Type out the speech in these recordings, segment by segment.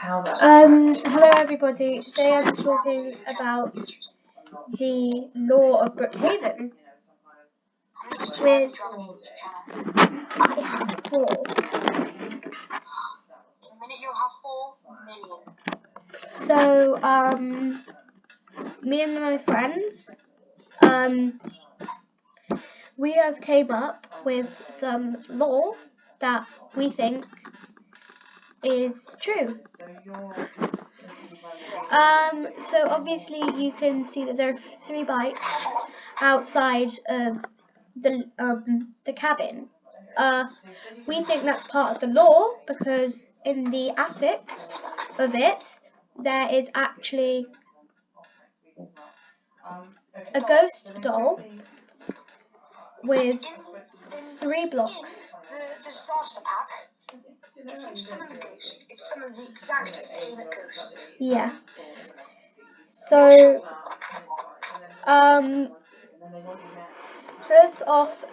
Hello everybody, today I'm talking about the law of Brookhaven with, I have 4. In a minute you'll have 4 million. So, me and my friends, we have came up with some law that we think is true. So obviously you can see that there are 3 bikes outside of the cabin. We think that's part of the law because in the attic of it there is actually a ghost doll with 3 blocks. The disaster pack. If you summon the ghost, it's summoned the exact same ghost. Yeah. So, first off,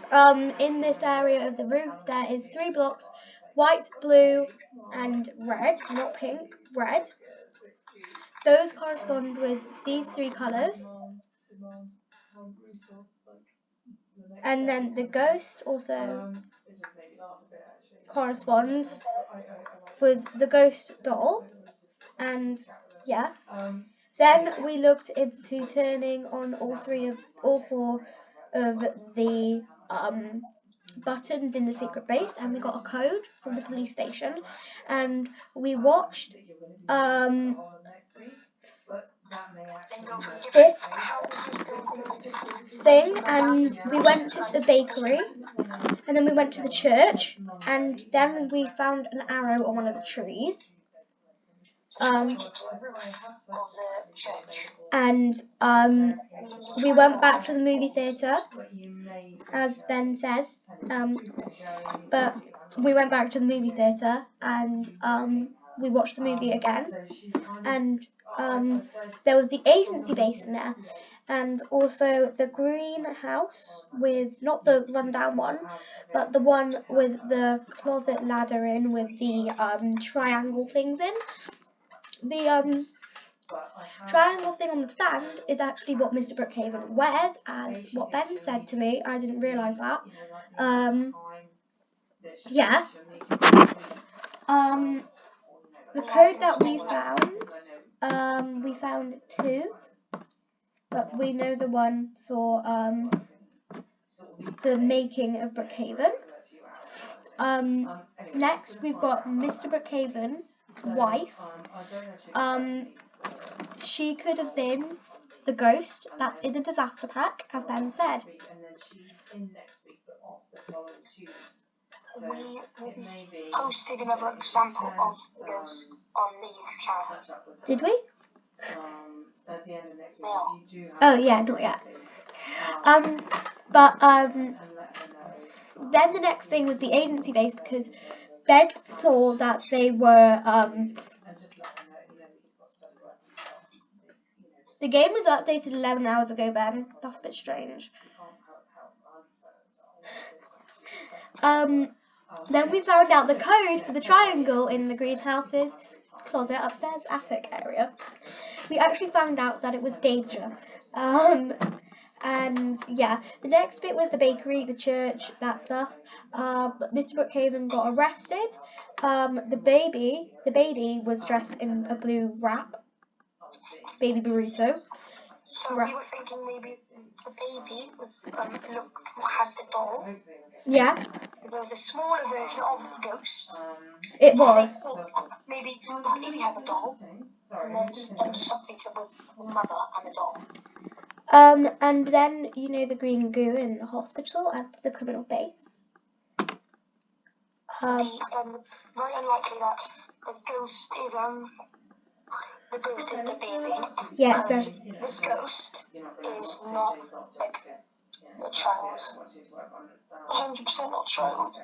in this area of the roof there is 3 blocks, white, blue and red, not pink, red. Those correspond with these 3 colours. And then the ghost also corresponds with the ghost doll. And yeah. Then we looked into turning on all 4 of the buttons in the secret base, and we got a code from the police station, and we watched this thing, and we went to the bakery, and then we went to the church, and then we found an arrow on one of the trees. And we went back to the movie theatre, as Ben says, but we went back to the movie theatre and we watched the movie again, and there was the agency base in there, and also the greenhouse with, not the rundown one, but the one with the closet ladder in with the triangle things in. The triangle thing on the stand is actually what Mr. Brookhaven wears, as what Ben said to me. I didn't realise that. Yeah. The code that we found 2, but we know the one for the making of Brookhaven. Next we've got Mr. Brookhaven's wife. She could have been the ghost that's in the disaster pack, as Ben said. We posted another example of the ghost on the youth channel. Did we? No. Oh yeah, not yet. But then the next thing was the agency base, because Ben saw that they were the game was updated 11 hours ago, Ben. That's a bit strange. Then we found out the code for the triangle in the greenhouse's closet upstairs attic area. We actually found out that it was danger. And yeah, the next bit was the bakery, the church, that stuff. Mr. Brookhaven got arrested. The baby was dressed in a blue wrap. Baby burrito. So we were thinking maybe the baby was had the doll. Yeah. There was a smaller version of the ghost. It was. Maybe the baby had the doll, and then something with the mother and the doll. And then the green goo in the hospital and the criminal base. Very unlikely that the ghost is the baby. Yes. This ghost is not like a child. 100% not a child.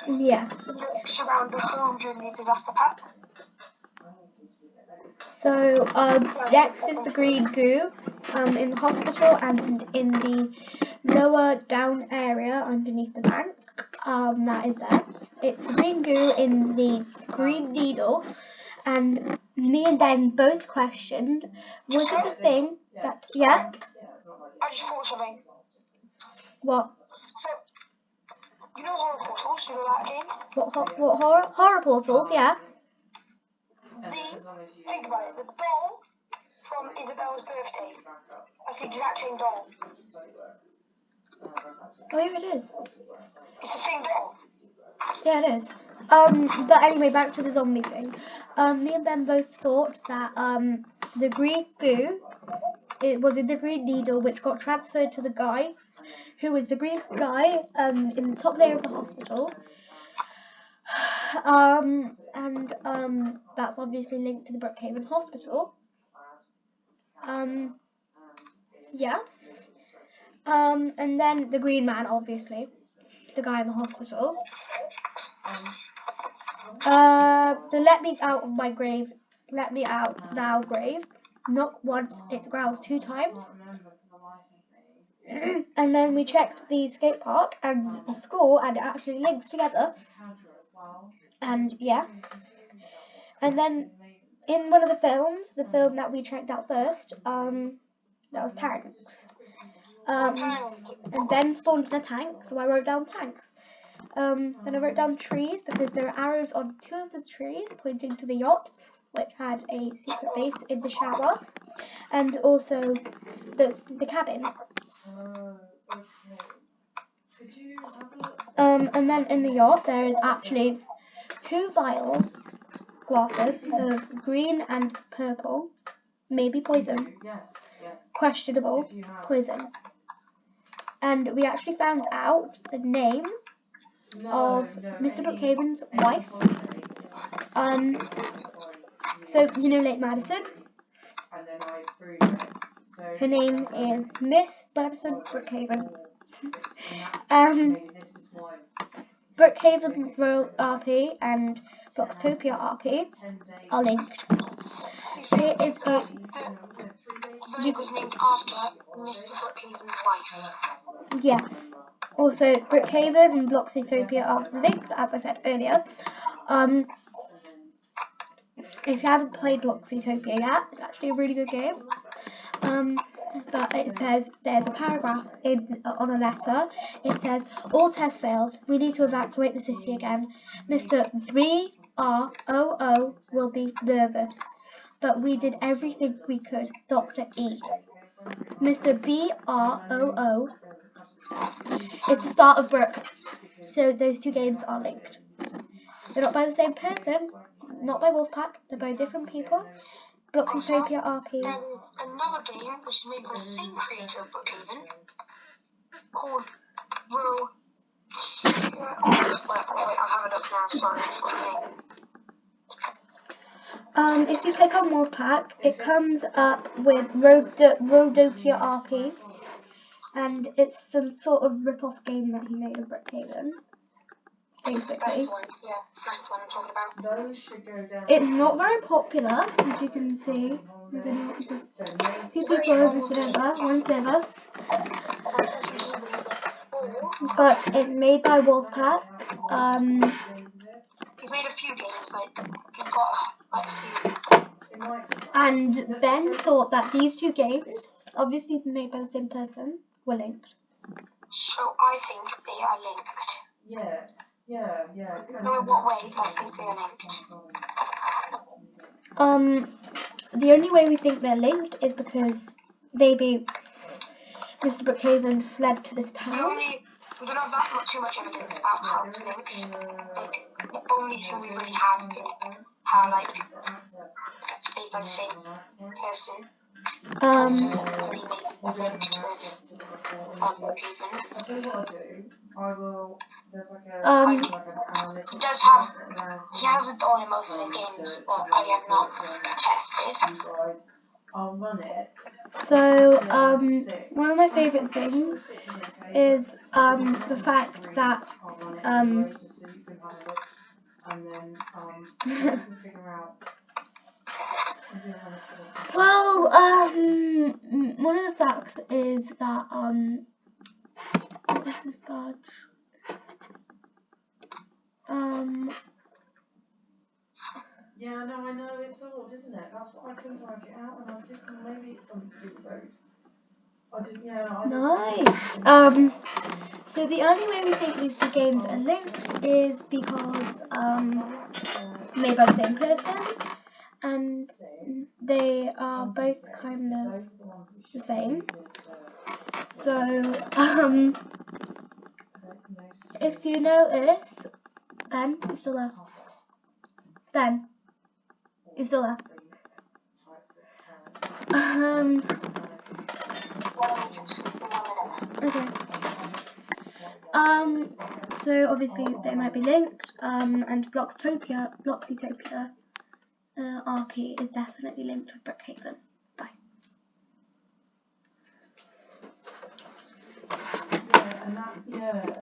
Yeah. Looks around the home during the disaster pack. So next is the green goo in the hospital and in the lower down area underneath the bank. That is there. It's the green goo in the green needle, and me and Ben both questioned, was it the thing that, yeah? I just thought something. What? So, you know horror portals? You know that game? What horror? Horror portals, yeah. Think about it. The doll from Isabel's birthday. That's the exact same doll. Oh, yeah, it is. It's the same doll. Yeah, it is. But anyway, back to the zombie thing. Me and Ben both thought that the green goo, it was in the green needle, which got transferred to the guy, who was the green guy in the top layer of the hospital. And that's obviously linked to the Brookhaven Hospital. Yeah. And then the green man, obviously, the guy in the hospital. The let me out of my grave, let me out now grave. Knock once, it growls 2 times. And then we checked the skate park and the school, and it actually links together. And yeah. And then in one of the films, the film that we checked out first, that was tanks. And Ben spawned in a tank, so I wrote down tanks. Then I wrote down trees because there are arrows on 2 of the trees pointing to the yacht, which had a secret base in the shower, and also the cabin. And then in the yacht there is actually 2 vials, glasses of green and purple, maybe poison, questionable poison. And we actually found out the name of Mr. Brookhaven's wife. So you know Lake Madison. Her name is Miss Madison Brookhaven. Brookhaven Royal RP and Boxtopia RP are linked. Here is a. The link was named after Mr. Brookhaven's wife. Yeah. Also, Brookhaven and Bloxytopia are linked, as I said earlier. If you haven't played Bloxytopia yet, it's actually a really good game. But it says there's a paragraph on a letter. It says all test fails. We need to evacuate the city again. Mr. BROO will be nervous, but we did everything we could. Dr. E. Mr. BROO is the start of Brook. So those 2 games are linked. They're not by the same person, not by Wolfpack, they're by different people. Bloxytopia RP. Another game which is made by the same creator of Brookhaven called Will. Wait, I'll have it up now, sorry, I forgot the name. If you click on Wolfpack, it comes up with Rodokia RP, and it's some sort of rip-off game that he made of Brookhaven, basically. That's the one, yeah, that's the one I'm talking about. It's not very popular, as you can see. There's only 2 people in the server, 1 server. But it's made by Wolfpack. He's made a few games, like, he's got like a few. And Ben thought that these 2 games, obviously made by the same person, were linked. So I think they are linked. No, in what way I think they are linked? The only way we think they're linked is because maybe Mr. Brookhaven fled to this town. We don't have too much evidence about how it's linked. Like, the only thing we really have is how, like, it's made by the same person. He has a doll in most of his games, but I have not tested. So, one of my favourite things is the fact that well, one of the facts is that Christmas badge. Yeah, no, I know, it's odd, isn't it? That's what I couldn't work it out, and I was thinking maybe it's something to do with those. I didn't, yeah, I Nice. So the only way we think these two games are linked is because made by the same person, and they are both kind of the same. So if you notice, Ben, you still there? Ben, you still there? Okay. So obviously they might be linked. And Bloxytopia RP is definitely linked with Brookhaven. Bye. Yeah, and that, yeah.